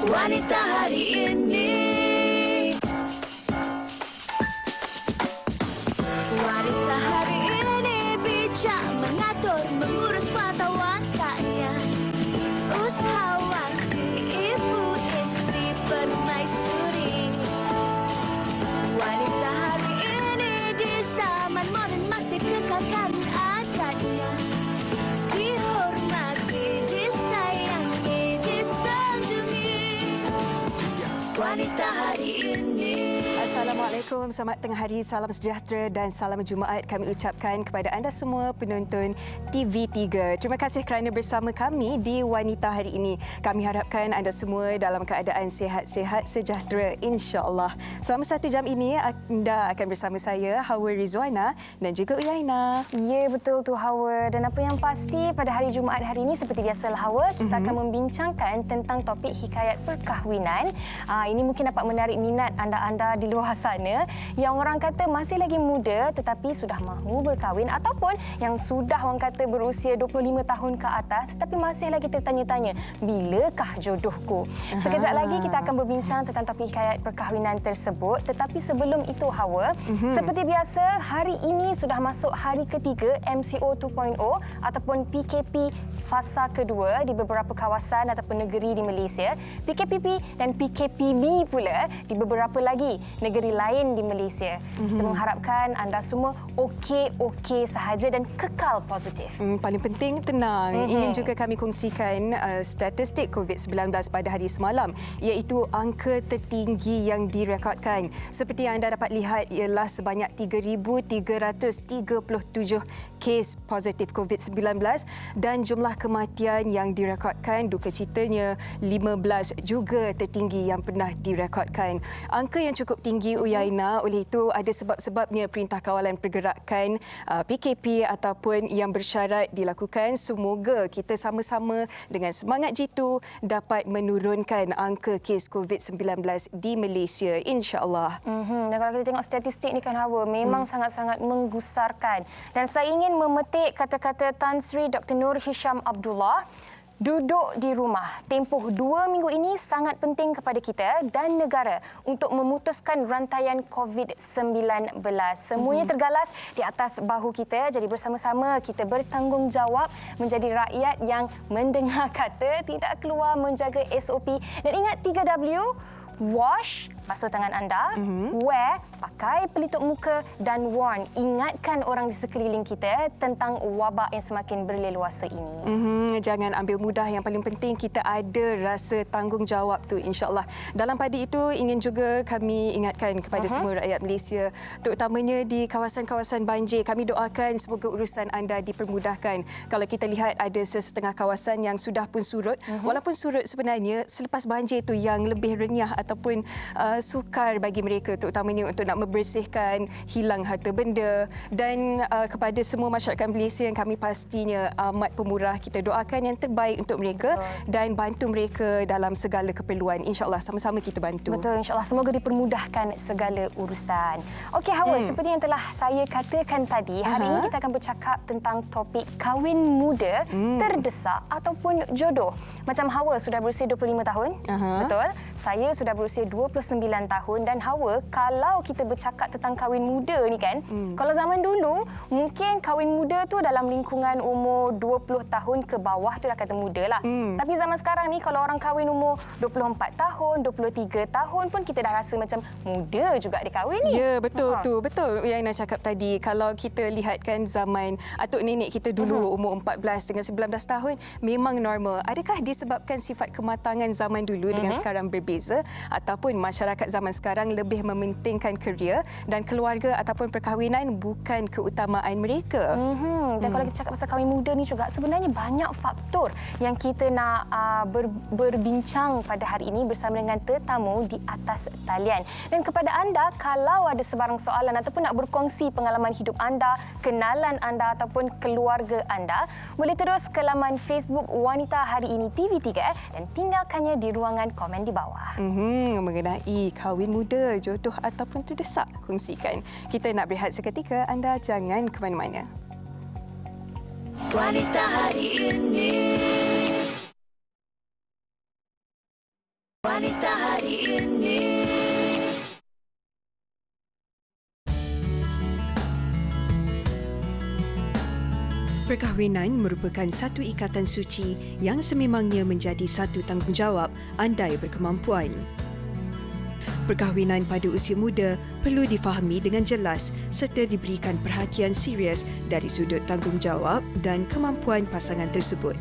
Wanita hari ini. Wanita hari ini bijak mengatur, mengurus mata wantanya. Usahawati, ibu, istri, permaisuri. Wanita hari ini di zaman modern masih kekalkan adatnya. Dihormati, disayangi, disanjungi. Wanita hari ini. Assalamualaikum, selamat tengah hari, salam sejahtera dan salam Jumaat kami ucapkan kepada anda semua penonton TV3. Terima kasih kerana bersama kami di Wanita hari ini. Kami harapkan anda semua dalam keadaan sihat-sihat sejahtera insya-Allah. Selama 1 jam ini anda akan bersama saya Hawa Rizwana dan juga Uyaina. Ya, betul tu Hawa. Dan apa yang pasti pada hari Jumaat hari ini seperti biasalah Hawa, kita akan membincangkan tentang topik hikayat perkahwinan. Ini mungkin dapat menarik minat anda-anda di luar sana yang orang kata masih lagi muda tetapi sudah mahu berkahwin, ataupun yang sudah orang kata berusia 25 tahun ke atas tetapi masih lagi tertanya-tanya, bilakah jodohku? Sekejap lagi kita akan berbincang tentang topik hikayat perkahwinan tersebut. Tetapi sebelum itu Hawa, seperti biasa hari ini sudah masuk hari ketiga MCO 2.0 ataupun PKP fasa kedua di beberapa kawasan ataupun negeri di Malaysia. PKPP dan PKPB pula di beberapa lagi negeri lain di Malaysia. Kita mengharapkan anda semua okey-okey sahaja dan kekal positif. Paling penting tenang. Ingin juga kami kongsikan statistik COVID-19 pada hari semalam, iaitu angka tertinggi yang direkodkan. Seperti yang anda dapat lihat ialah sebanyak 3,337 kes positif COVID-19 dan jumlah kematian yang direkodkan duka citanya 15 juga tertinggi yang pernah direkodkan. Angka yang cukup tinggi Uyaina, oleh itu ada sebab-sebabnya Perintah Kawalan Pergerakan PKP ataupun yang bersyarat dilakukan. Semoga kita sama-sama dengan semangat jitu dapat menurunkan angka kes COVID-19 di Malaysia, insya-Allah. Dan kalau kita tengok statistik ni kan Hawa, memang sangat-sangat menggusarkan. Dan saya ingin memetik kata-kata Tan Sri Dr. Nur Hisham Abdullah. Duduk di rumah tempoh 2 minggu ini sangat penting kepada kita dan negara untuk memutuskan rantaian COVID-19. Semuanya tergalas di atas bahu kita. Jadi bersama-sama kita bertanggungjawab menjadi rakyat yang mendengar kata, tidak keluar, menjaga SOP. Dan ingat 3W, wash, basuh tangan anda, wear, pakai pelitup muka dan warn, ingatkan orang di sekeliling kita tentang wabak yang semakin berleluasa ini. Jangan ambil mudah, yang paling penting kita ada rasa tanggungjawab tu, insya-Allah. Dalam pada itu ingin juga kami ingatkan kepada semua rakyat Malaysia, terutamanya di kawasan-kawasan banjir. Kami doakan semoga urusan anda dipermudahkan. Kalau kita lihat ada sesetengah kawasan yang sudah pun surut, walaupun surut sebenarnya selepas banjir tu yang lebih renyah ataupun sukar bagi mereka, terutamanya untuk nak membersihkan hilang harta benda. Dan kepada semua masyarakat Malaysia yang kami pastinya amat pemurah, kita doakan yang terbaik untuk mereka. Betul. Dan bantu mereka dalam segala keperluan. InsyaAllah sama-sama kita bantu. Betul, insyaAllah semoga dipermudahkan segala urusan. Okey Hawa, seperti yang telah saya katakan tadi, hari ini kita akan bercakap tentang topik kahwin muda terdesak ataupun jodoh. Macam Hawa sudah berusia 25 tahun, betul? Saya sudah berusia 29 tahun. Dan Hawa, kalau kita bercakap tentang kahwin muda ni kan, kalau zaman dulu mungkin kahwin muda tu dalam lingkungan umur 20 tahun ke bawah tu dah kata muda lah. Tapi zaman sekarang ni kalau orang kahwin umur 24 tahun, 23 tahun pun kita dah rasa macam muda juga dia kahwin ni. Ya, betul tu. Betul yang Ina cakap tadi. Kalau kita lihatkan zaman atuk nenek kita dulu umur 14 dengan 19 tahun memang normal. Adakah disebabkan sifat kematangan zaman dulu dengan sekarang berbeza, ataupun masyarakat zaman sekarang lebih mementingkan kerja dan keluarga ataupun perkahwinan bukan keutamaan mereka? Dan kalau kita cakap pasal kahwin muda ni juga, sebenarnya banyak faktor yang kita nak berbincang pada hari ini bersama dengan tetamu di atas talian. Dan kepada anda, kalau ada sebarang soalan ataupun nak berkongsi pengalaman hidup anda, kenalan anda ataupun keluarga anda, boleh terus ke laman Facebook Wanita Hari Ini TV3 dan tinggalkannya di ruangan komen di bawah. Mengenai kahwin muda, jodoh ataupun terdesak, kongsikan. Kita nak berehat seketika, anda jangan ke mana-mana. Wanita Hari Ini. wanita hari ini. Perkahwinan merupakan satu ikatan suci yang sememangnya menjadi satu tanggungjawab andai berkemampuan. Perkahwinan pada usia muda perlu difahami dengan jelas serta diberikan perhatian serius dari sudut tanggungjawab dan kemampuan pasangan tersebut.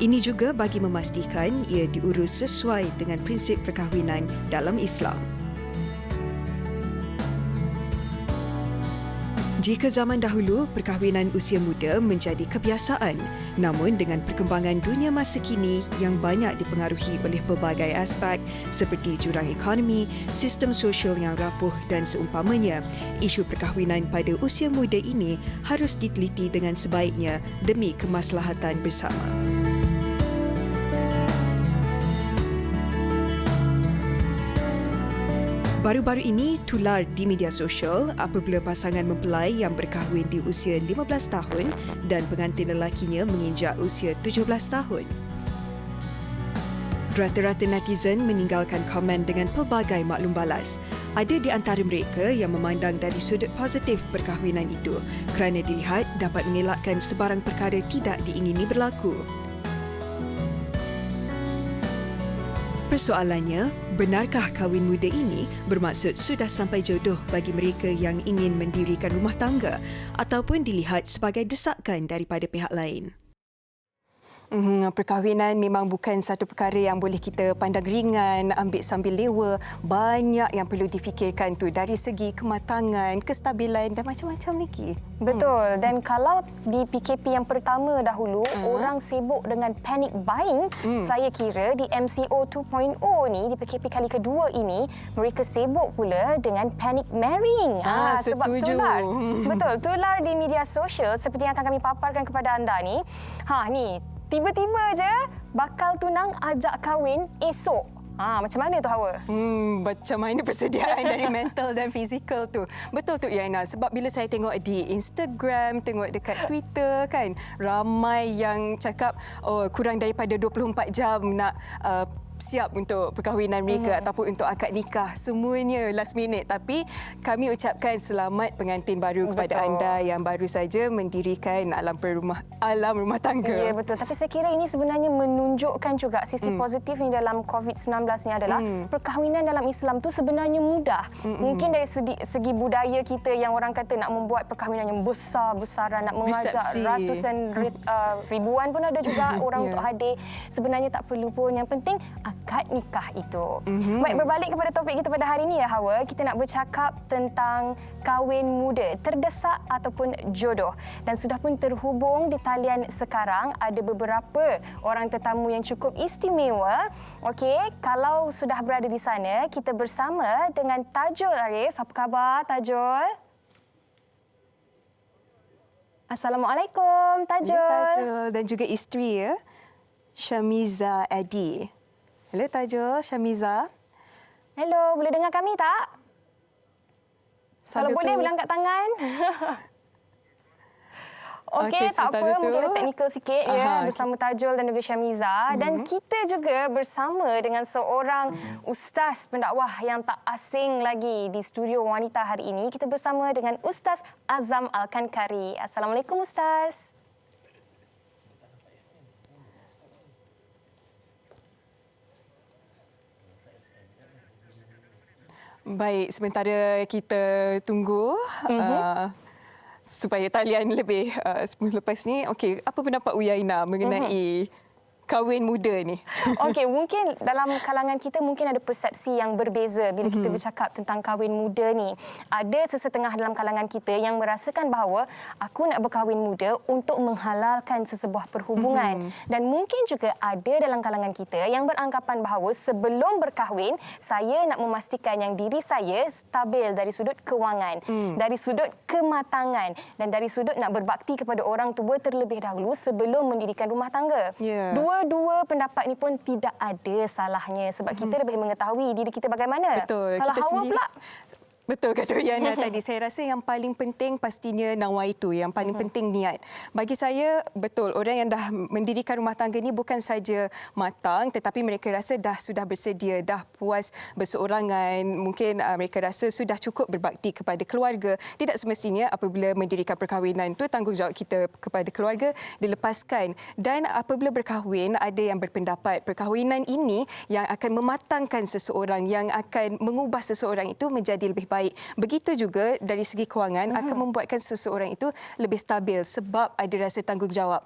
Ini juga bagi memastikan ia diurus sesuai dengan prinsip perkahwinan dalam Islam. Jika zaman dahulu, perkahwinan usia muda menjadi kebiasaan, namun dengan perkembangan dunia masa kini yang banyak dipengaruhi oleh pelbagai aspek seperti jurang ekonomi, sistem sosial yang rapuh dan seumpamanya, isu perkahwinan pada usia muda ini harus diteliti dengan sebaiknya demi kemaslahatan bersama. Baru-baru ini tular di media sosial apabila pasangan mempelai yang berkahwin di usia 15 tahun dan pengantin lelakinya menginjak usia 17 tahun. Rata-rata netizen meninggalkan komen dengan pelbagai maklum balas. Ada di antara mereka yang memandang dari sudut positif perkahwinan itu kerana dilihat dapat mengelakkan sebarang perkara tidak diingini berlaku. Persoalannya, benarkah kahwin muda ini bermaksud sudah sampai jodoh bagi mereka yang ingin mendirikan rumah tangga ataupun dilihat sebagai desakan daripada pihak lain? Perkahwinan memang bukan satu perkara yang boleh kita pandang ringan, ambil sambil lewa. Banyak yang perlu difikirkan tu dari segi kematangan, kestabilan dan macam-macam lagi. Betul. Dan kalau di PKP yang pertama dahulu, orang sibuk dengan panic buying, saya kira di MCO 2.0 ni, di PKP kali kedua ini, mereka sibuk pula dengan panic marrying. Sebab setuju. tular. Betul, tular di media sosial seperti yang akan kami paparkan kepada anda ni. Ni, tiba-tiba je bakal tunang ajak kahwin esok. Macam mana tu Hawa? Macam mana persediaan dari mental dan fizikal tu. Betul tu Yana. Sebab bila saya tengok di Instagram, tengok dekat Twitter kan, ramai yang cakap kurang daripada 24 jam nak siap untuk perkahwinan mereka ataupun untuk akad nikah. Semuanya last minute. Tapi kami ucapkan selamat pengantin baru kepada anda yang baru saja mendirikan alam rumah tangga. Ya, betul. Tapi saya kira ini sebenarnya menunjukkan juga sisi positif ni dalam COVID-19 ni adalah perkahwinan dalam Islam tu sebenarnya mudah. Mungkin dari segi budaya kita yang orang kata nak membuat perkahwinan yang besar-besaran, nak mengajak Resepsi. ratusan ribuan pun ada juga orang untuk hadir. Sebenarnya tak perlu pun. Yang penting akad nikah itu. Baik, berbalik kepada topik kita pada hari ini ya Hawa, kita nak bercakap tentang kahwin muda, terdesak ataupun jodoh. Dan sudah pun terhubung di talian sekarang ada beberapa orang tetamu yang cukup istimewa. Okey, kalau sudah berada di sana, kita bersama dengan Tajul Arif. Apa khabar Tajul? Assalamualaikum Tajul. Tajul dan juga isteri ya, Syamiza Adi. Hello Tajul, Syamiza. Hello, boleh dengar kami tak? Kalau Salut boleh, tu. boleh angkat tangan. Okey, tak apa. Mungkin ada teknikal sikit bersama Tajul dan juga Syamiza. Dan kita juga bersama dengan seorang ustaz pendakwah yang tak asing lagi di studio wanita hari ini. Kita bersama dengan Ustaz Azam Al-Kankari. Assalamualaikum Ustaz. Baik, sementara kita tunggu supaya talian lebih lepas ni. Okey, apa pendapat Uyaina mengenai kahwin muda ni? Okey, mungkin dalam kalangan kita mungkin ada persepsi yang berbeza bila kita bercakap tentang kahwin muda ni. Ada sesetengah dalam kalangan kita yang merasakan bahawa aku nak berkahwin muda untuk menghalalkan sesebuah perhubungan. Dan mungkin juga ada dalam kalangan kita yang beranggapan bahawa sebelum berkahwin, saya nak memastikan yang diri saya stabil dari sudut kewangan, dari sudut kematangan dan dari sudut nak berbakti kepada orang tua terlebih dahulu sebelum mendirikan rumah tangga. Ya. Dua pendapat ni pun tidak ada salahnya sebab kita lebih mengetahui diri kita bagaimana. Betul. Kalau Kita Hawa sendiri- pula, Betul kata Yana tadi. Saya rasa yang paling penting pastinya nawaitu, yang paling penting niat. Bagi saya, betul, orang yang dah mendirikan rumah tangga ni bukan saja matang tetapi mereka rasa sudah bersedia, dah puas berseorangan. Mungkin mereka rasa sudah cukup berbakti kepada keluarga. Tidak semestinya apabila mendirikan perkahwinan tu tanggungjawab kita kepada keluarga dilepaskan. Dan apabila berkahwin, ada yang berpendapat perkahwinan ini yang akan mematangkan seseorang, yang akan mengubah seseorang itu menjadi lebih baik. Begitu juga dari segi kewangan akan membuatkan seseorang itu lebih stabil sebab ada rasa tanggungjawab.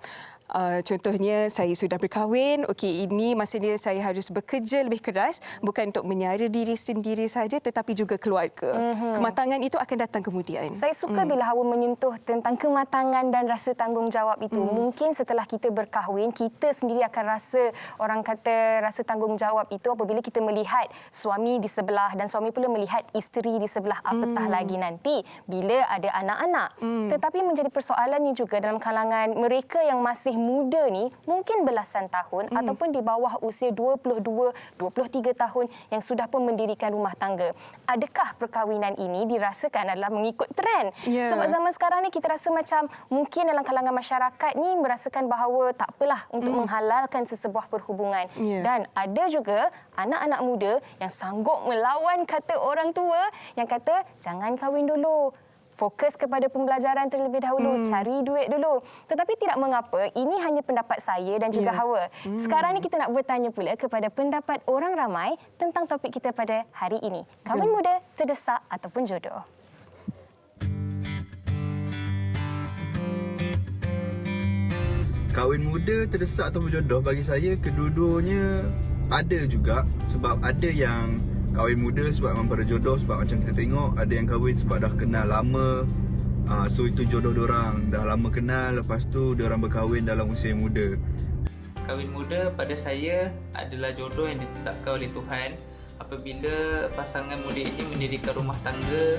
Contohnya saya sudah berkahwin, okey, ini masanya saya harus bekerja lebih keras bukan untuk menyara diri sendiri saja tetapi juga keluarga. Kematangan itu akan datang kemudian. Saya suka bila Hawa menyentuh tentang kematangan dan rasa tanggungjawab itu. Mungkin setelah kita berkahwin, kita sendiri akan rasa, orang kata rasa tanggungjawab itu apabila kita melihat suami di sebelah dan suami pula melihat isteri di sebelah, apatah lagi nanti bila ada anak-anak. Tetapi menjadi persoalannya juga dalam kalangan mereka yang masih muda ni, mungkin belasan tahun ataupun di bawah usia 22, 23 tahun yang sudah pun mendirikan rumah tangga. Adakah perkahwinan ini dirasakan adalah mengikut trend? Yeah. Sebab zaman sekarang ni kita rasa macam mungkin dalam kalangan masyarakat ni merasakan bahawa tak apalah untuk menghalalkan sesebuah perhubungan. Yeah. Dan ada juga anak-anak muda yang sanggup melawan kata orang tua yang kata jangan kahwin dulu. Fokus kepada pembelajaran terlebih dahulu, cari duit dulu. Tetapi tidak mengapa, ini hanya pendapat saya dan juga Hawa. Sekarang ni kita nak bertanya pula kepada pendapat orang ramai tentang topik kita pada hari ini. Kahwin muda, terdesak ataupun jodoh? Kahwin muda, terdesak atau berjodoh, bagi saya kedua-duanya ada juga. Sebab ada yang kahwin muda sebab memang berjodoh, sebab macam kita tengok ada yang kahwin sebab dah kenal lama. So itu jodoh diorang, dah lama kenal, lepas tu diorang berkahwin dalam usia yang muda. Kahwin muda pada saya adalah jodoh yang ditetapkan oleh Tuhan apabila pasangan muda ini mendirikan rumah tangga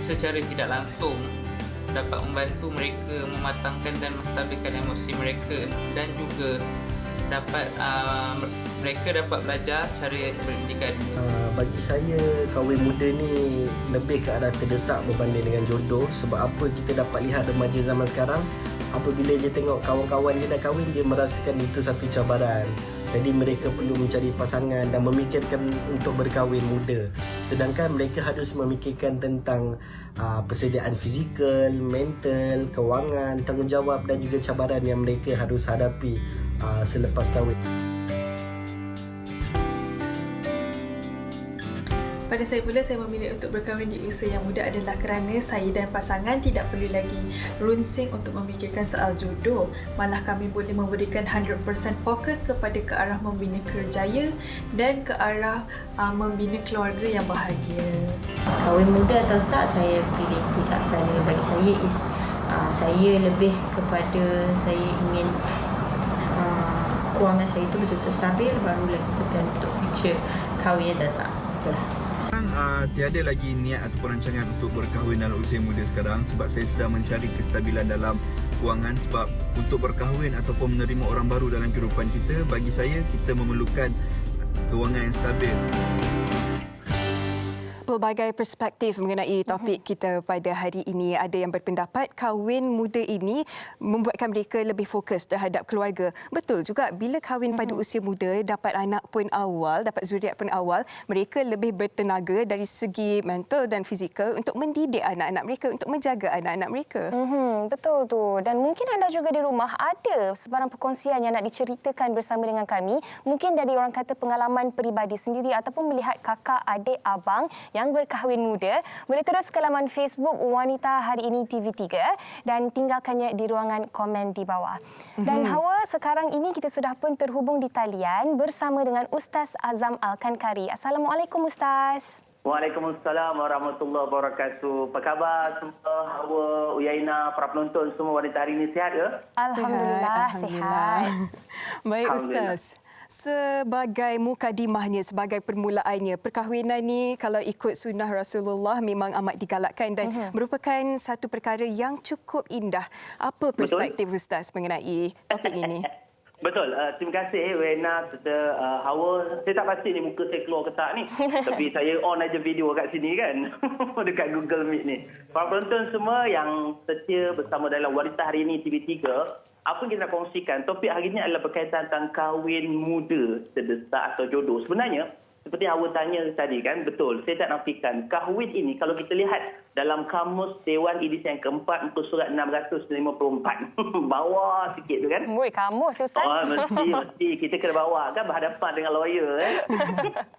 secara tidak langsung dapat membantu mereka mematangkan dan menstabilkan emosi mereka dan juga mereka dapat belajar cara berpendidikan. Bagi saya, kahwin muda ni lebih ke arah terdesak berbanding dengan jodoh. Sebab apa, kita dapat lihat remaja zaman sekarang, apabila dia tengok kawan-kawan dia dah kahwin, dia merasakan itu satu cabaran. Jadi mereka perlu mencari pasangan dan memikirkan untuk berkahwin muda. Sedangkan mereka harus memikirkan tentang persediaan fizikal, mental, kewangan, tanggungjawab dan juga cabaran yang mereka harus hadapi selepas kahwin. Pada saya pula, saya memilih untuk berkahwin di usia yang muda adalah kerana saya dan pasangan tidak perlu lagi runsing untuk memikirkan soal jodoh. Malah kami boleh memberikan 100% fokus kepada ke arah membina kerjaya dan ke arah membina keluarga yang bahagia. Kahwin muda atau tak, saya pilih tidak, kerana bagi saya saya lebih kepada saya ingin kewangan saya itu betul-betul stabil, barulah kita plan untuk future kahwin dan tak. Itulah. Tiada lagi niat ataupun rancangan untuk berkahwin dalam usia muda sekarang sebab saya sedang mencari kestabilan dalam kewangan. Sebab untuk berkahwin ataupun menerima orang baru dalam kehidupan kita, bagi saya kita memerlukan kewangan yang stabil. Pelbagai perspektif mengenai topik kita pada hari ini. Ada yang berpendapat kahwin muda ini membuatkan mereka lebih fokus terhadap keluarga. Betul juga, bila kahwin pada usia muda, dapat anak pun awal, dapat zuriat pun awal, mereka lebih bertenaga dari segi mental dan fizikal untuk mendidik anak-anak mereka, untuk menjaga anak-anak mereka. Betul tu. Dan mungkin anda juga di rumah ada sebarang perkongsian yang nak diceritakan bersama dengan kami. Mungkin dari orang kata pengalaman peribadi sendiri ataupun melihat kakak, adik, abang yang berkahwin muda. Boleh terus ke laman Facebook Wanita Hari Ini TV3 dan tinggalkannya di ruangan komen di bawah. Dan Hawa, sekarang ini kita sudah pun terhubung di talian bersama dengan Ustaz Azam Al-Kankari. Assalamualaikum Ustaz. Waalaikumsalam warahmatullahi wabarakatuh. Apa khabar semua, Hawa, Uyaina, para penonton semua Wanita Hari Ini, sihat ke? Alhamdulillah, sihat. Baik Ustaz. Sebagai mukadimahnya, sebagai permulaannya, perkahwinan ni kalau ikut sunnah Rasulullah memang amat digalakkan dan merupakan satu perkara yang cukup indah. Apa perspektif Ustaz mengenai topik ini? Betul. Terima kasih Wena serta Hawa. Saya tak pasti ni muka saya keluar ke tak ni. Tapi saya on aja video kat sini kan. Dekat Google Meet ni. Para penonton semua yang setia bersama dalam Wanita Hari Ini TV3, apa yang kita nak kongsikan, topik hari ini adalah berkaitan tentang kahwin muda terdesak atau jodoh. Sebenarnya, seperti Hawa tanya tadi kan, betul. Saya tak nafikan. Kahwin ini, kalau kita lihat dalam kamus Dewan Edisi yang keempat, muka surat 654. Bawah sikit tu kan. Woi, kamus Ustaz. Mesti. Kita kena bawa kan berhadapan dengan lawyer.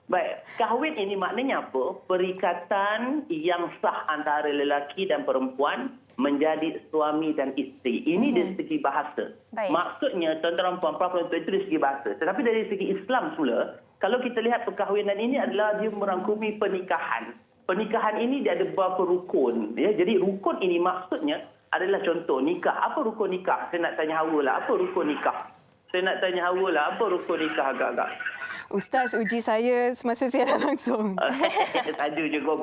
Baik, kahwin ini maknanya apa? Perikatan yang sah antara lelaki dan perempuan menjadi suami dan isteri. Ini dari segi bahasa. Baik. Maksudnya, tuan-tuan dan puan-puan itu dari segi bahasa. Tetapi dari segi Islam semula, kalau kita lihat perkahwinan ini adalah dia merangkumi pernikahan. Pernikahan ini dia ada beberapa rukun. Ya? Jadi rukun ini maksudnya adalah contoh nikah. Apa rukun nikah? Saya nak tanya Hawa lah. Apa rukun nikah? Saya nak tanya Hawa lah. Apa rukun nikah agak-agak? Ustaz uji saya semasa siaran langsung. Ada je kau.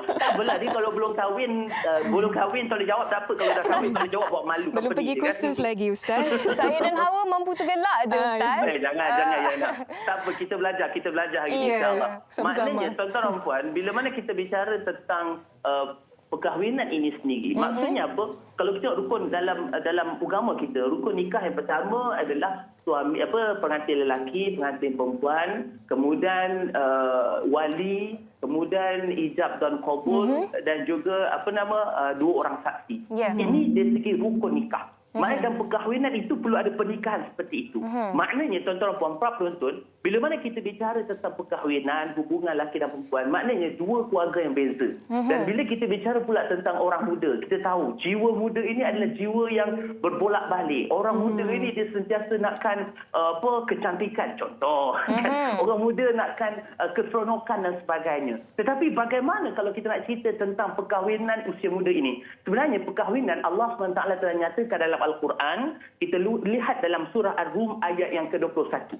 Tak apalah, dia kalau belum kahwin tak boleh jawab tak apa. Kalau dah kahwin tak boleh jawab, buat malu. Belum pergi kursus lagi Ustaz. Saya dan Hawa mampu tergelak je Ustaz. Jangan ya. Tak apa, kita belajar hari ini insya-Allah. Maknanya tuan-tuan dan puan, bila mana kita bicara tentang perkahwinan ini sendiri, maksudnya apa? Kalau kita rukun dalam agama kita, rukun nikah yang pertama adalah suami pengantin lelaki, pengantin perempuan, kemudian wali, kemudian ijab dan qabul, dan juga dua orang saksi. Ini dari segi rukun nikah. Maknanya dalam perkahwinan itu perlu ada pernikahan seperti itu. Maknanya tuan-tuan dan puan-puan penonton, bila mana kita bicara tentang perkahwinan, hubungan lelaki dan perempuan, maknanya dua keluarga yang beza. Dan bila kita bicara pula tentang orang muda, kita tahu jiwa muda ini adalah jiwa yang berbolak-balik. Orang muda ini dia sentiasa nakkan kecantikan, contoh. Orang muda nakkan keseronokan dan sebagainya. Tetapi bagaimana kalau kita nak cerita tentang perkahwinan usia muda ini? Sebenarnya perkahwinan Allah SWT telah nyatakan dalam Al-Quran. Kita lihat dalam surah Ar-Rum ayat yang ke-21.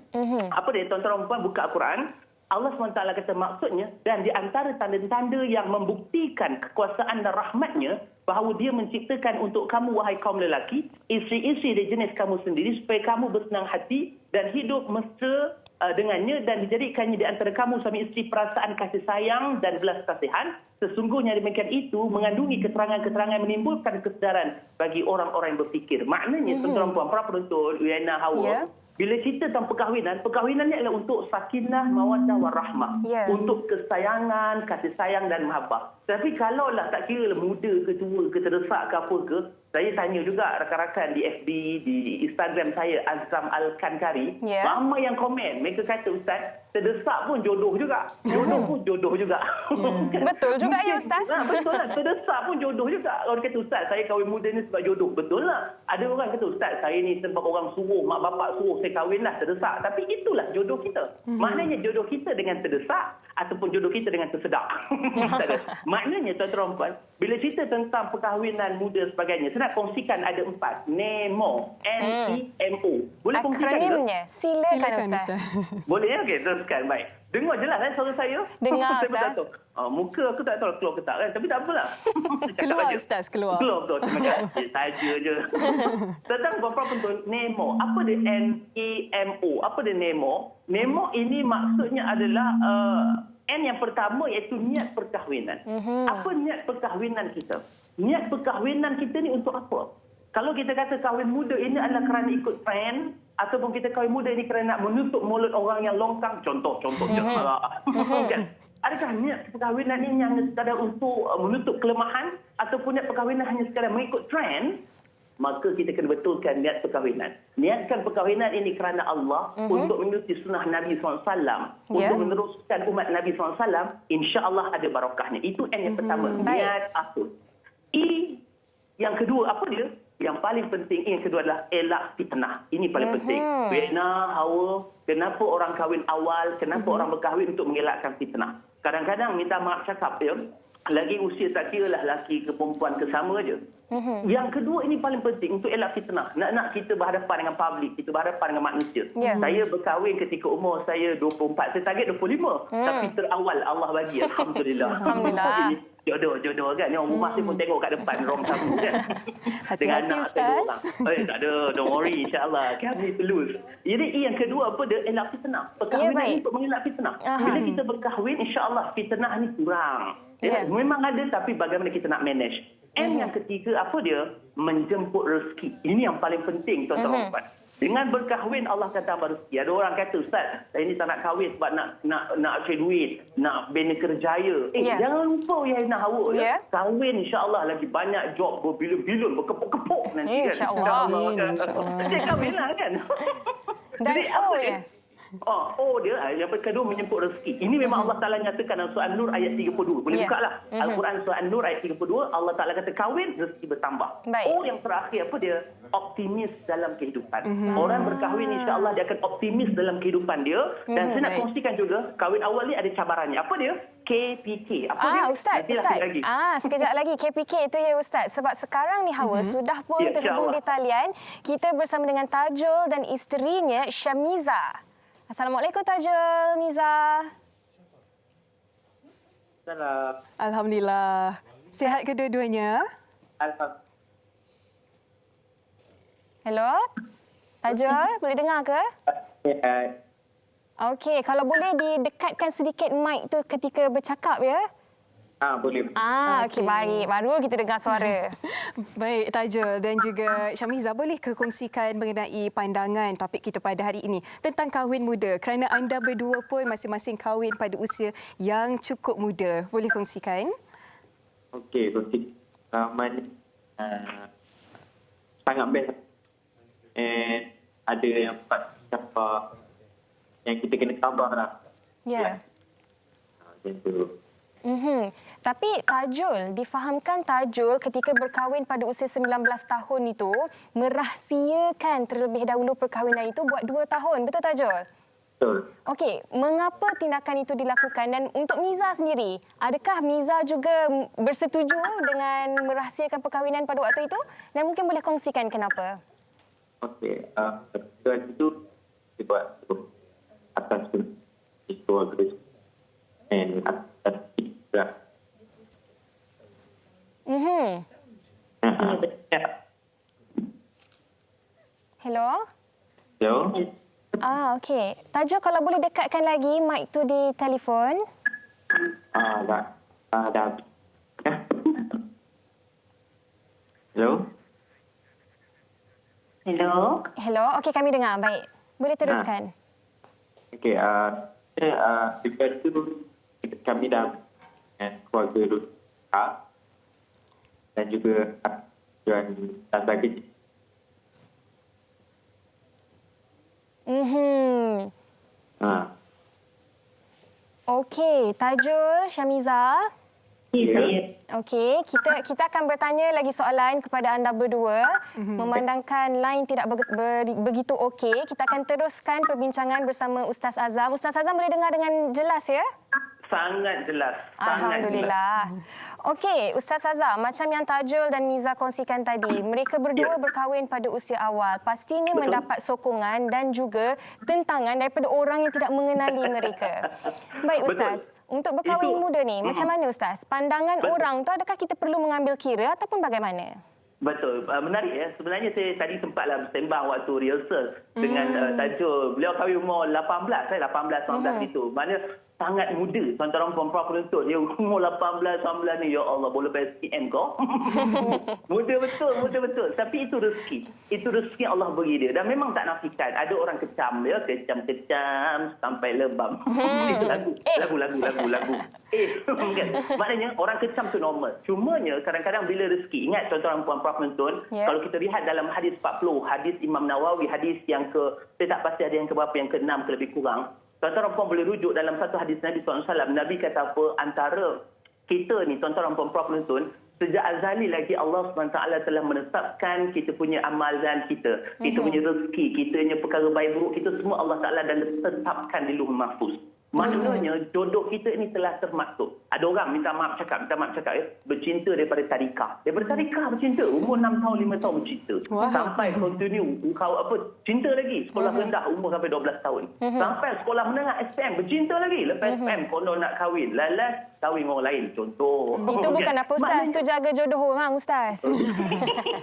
Apa dia? Tuan-tuan dan puan buka Al-Quran. Allah SWT kata maksudnya, dan di antara tanda-tanda yang membuktikan kekuasaan dan rahmatnya, bahawa dia menciptakan untuk kamu, wahai kaum lelaki, isteri-isteri dari jenis kamu sendiri, supaya kamu bersenang hati dan hidup mesra dengannya, dan dijadikannya di antara kamu suami isteri perasaan kasih sayang dan belas kasihan. Sesungguhnya demikian itu mengandungi keterangan-keterangan yang menimbulkan kesedaran bagi orang-orang yang berfikir. Maknanya, tuan-tuan dan puan, para penonton, Uyana, Hawa, bila cerita tentang perkahwinan ni adalah untuk sakinah, mawaddah, warahmah. Untuk kesayangan, kasih sayang dan mahabbah. Tapi kalaulah tak kira muda ke tua ke terdesak ke apa ke, saya tanya juga rakan-rakan di FB, di Instagram saya, Azram Al-Kankari, ramai yang komen. Mereka kata, Ustaz, terdesak pun jodoh juga. Jodoh pun jodoh juga. Betul juga ya Ustaz. Betul lah, terdesak pun jodoh juga. Orang kata, Ustaz, saya kahwin muda ni sebab jodoh. Betul lah. Ada orang kata, Ustaz, saya ni sebab orang suruh, mak bapak suruh saya kahwin lah, terdesak. Tapi itulah jodoh kita. Maknanya jodoh kita dengan terdesak ataupun jodoh kita dengan tersedak. Maknanya, tuan-tuan dan puan, bila cerita tentang perkahwinan muda sebagainya, saya nak kongsikan ada 4. NEMO. N-E-M-O. Boleh kongsikan ke? Akronimnya. Silakan Ustaz. Boleh ya? Okey, teruskan. Baik. Dengar jelas kan suara saya? Dengar, saya Ustaz. Muka aku tak tahu keluar ke tak kan? Tapi tak apalah. Keluar Ustaz, keluar. Keluar, betul. Terima kasih. Saja je. Tentang beberapa penonton, NEMO. Apa dia N-E-M-O? Apa dia NEMO? NEMO ini maksudnya adalah N yang pertama iaitu niat perkahwinan. Apa niat perkahwinan kita? Niat perkahwinan kita ni untuk apa? Kalau kita kata kahwin muda ini adalah kerana ikut trend, ataupun kita kahwin muda ini kerana nak menutup mulut orang yang longkang, contoh. Adakah niat perkahwinan ini hanya sekadar untuk menutup kelemahan, ataupun niat perkahwinan hanya sekadar mengikut trend? Maka kita kena betulkan niat perkahwinan. Niatkan perkahwinan ini kerana Allah, untuk menuruti sunnah Nabi SAW, untuk meneruskan umat Nabi SAW, insya-Allah ada barakahnya. Itu N yang pertama, niat apa. I yang kedua, apa dia? Yang paling penting, yang kedua adalah elak fitnah. Ini paling penting. Wena, Hawa, kenapa orang kahwin awal, kenapa orang berkahwin untuk mengelakkan fitnah? Kadang-kadang minta maaf cakap, ya, lagi usia tak kira lah lelaki ke perempuan ke sama je. Yang kedua ini paling penting untuk elak fitnah. Nak kita berhadapan dengan publik, kita berhadapan dengan manusia. Saya berkahwin ketika umur saya 24. Saya target 25. Tapi terawal Allah bagi. Alhamdulillah. Alhamdulillah. Jodoh kan. Yang rumah saya pun tengok kat depan orang sama kan. Dengan Hati-hati, anak Ustaz. saya 2 orang. Tak ada. Don't worry insyaAllah. Kami tulus. Jadi yang kedua apa dia? Elak fitnah. Perkahwinan baik. untuk mengelak fitnah. Bila kita berkahwin insyaAllah fitnah ni kurang. Memang ada tapi bagaimana kita nak manage. And yang ketiga apa dia? Menjemput rezeki. Ini yang paling penting tuan-tuan dan puan. Dengan berkahwin Allah akan tambah rezeki. Ada orang kata, Ustaz, saya ni tak nak kahwin sebab nak cari duit, nak bina kerjaya. Jangan lupa ya nak awak ya. Kahwin insya-Allah lagi banyak job berbilun-bilun, berkepuk-kepuk nanti kan. Insya-Allah. Dia kahwinlah kan. Dan Jadi apa ya. dia yang kedua menjemput rezeki. Ini memang Allah Taala nyatakan dalam surah An-Nur ayat 32. Boleh buka lah. Al-Quran surah An-Nur ayat 32, Allah Taala kata kahwin rezeki bertambah. Yang terakhir apa dia? Optimis dalam kehidupan. Orang berkahwin insya-Allah dia akan optimis dalam kehidupan dia. Dan saya nak kongsikan juga kahwin awal ni ada cabarannya. Apa dia? KPK. Apa dia? Ustaz. Sekejap lagi KPK itu ya Ustaz. Sebab sekarang ni Hawa sudah pun terhubung di talian. Kita bersama dengan Tajul dan isterinya Syamiza. Assalamualaikum Tajul, Miza. Salam. Alhamdulillah. Sihat kedua-duanya? Alhamdulillah. Hello? Tajul, boleh dengar ke? Sihat. Okey, kalau boleh didekatkan sedikit mic tu ketika bercakap ya. Boleh. Okey, baik. Baru kita dengar suara. Baik, Tajul dan juga Syamiza, boleh ke kongsikan mengenai pandangan topik kita pada hari ini tentang kahwin muda? Kerana anda berdua pun masing-masing kahwin pada usia yang cukup muda. Boleh kongsikan? Okey, sangat best. Ada yang siapa yang kita kena tambah lah. Ya. Macam tu. Tapi Tajul, difahamkan Tajul ketika berkahwin pada usia 19 tahun itu merahsiakan terlebih dahulu perkahwinan itu buat 2 tahun. Betul Tajul? Betul. Okey, mengapa tindakan itu dilakukan dan untuk Miza sendiri, adakah Miza juga bersetuju dengan merahsiakan perkahwinan pada waktu itu? Dan mungkin boleh kongsikan kenapa? Okey, perkahwinan itu dibuat atas keluarga dan atas juga. Hello? Hello? Okey. Tajul, kalau boleh dekatkan lagi mic tu di telefon. Dah. Hello? Hello? Okey, kami dengar. Baik. Boleh teruskan. Okey, lepas tu kami dah keluarga dulu dan juga dan bagi. Okey, Tajul, Syamiza. Okey, kita akan bertanya lagi soalan kepada anda berdua. Memandangkan line tidak begitu okey, kita akan teruskan perbincangan bersama Ustaz Azam. Ustaz Azam boleh dengar dengan jelas ya? Sangat jelas. Alhamdulillah. Okey, Ustaz Azam, macam yang Tajul dan Miza kongsikan tadi, mereka berdua berkahwin pada usia awal. Pastinya mendapat sokongan dan juga tentangan daripada orang yang tidak mengenali mereka. Baik Ustaz, untuk berkahwin muda ni, macam mana Ustaz? Pandangan orang tu adakah kita perlu mengambil kira ataupun bagaimana? Betul. Menarik ya. Sebenarnya saya tadi sempatlah bersembang waktu rehearsal dengan Tajul. Beliau kahwin umur 18, 18-19 itu. Mana sangat muda. Tuan-tuan perempuan penuntut. Dia umur 18-19 ni. Ya Allah, bola PSPM kau. Muda betul. Tapi itu rezeki. Itu rezeki Allah beri dia. Dan memang tak nafikan. Ada orang kecam. Ya, kecam-kecam sampai lebam. Itu lagu. Maknanya orang kecam tu normal. Cumanya kadang-kadang bila rezeki. Ingat tuan-tuan perempuan penuntut. Kalau kita lihat dalam hadis 40. Hadis Imam Nawawi. Hadis yang saya tak pasti ada yang keberapa. Yang ke-6 ke lebih kurang. Tuan-tuan perempuan boleh rujuk dalam satu hadis Nabi SAW. Nabi kata apa? Antara kita ni, tuan-tuan perempuan penuntun, sejak azali lagi Allah SWT telah menetapkan kita punya amalan kita. Kita punya rezeki, kita punya perkara baik buruk, kita semua Allah Ta'ala dah tetapkan di Lauhul Mahfuz. Maknanya jodoh kita ini telah termaktub. Ada orang minta maaf cakap ya, bercinta daripada tadika. Daripada tadika bercinta, umur 6 tahun, 5 tahun bercinta. Sampai continue, cinta lagi. Sekolah rendah, umur sampai 12 tahun. Sampai sekolah menengah SPM, bercinta lagi. Lepas SPM, konon nak kahwin. Lalas, kahwin orang lain. Contoh. Itu bukan apa Ustaz, itu jaga jodoh orang Ustaz.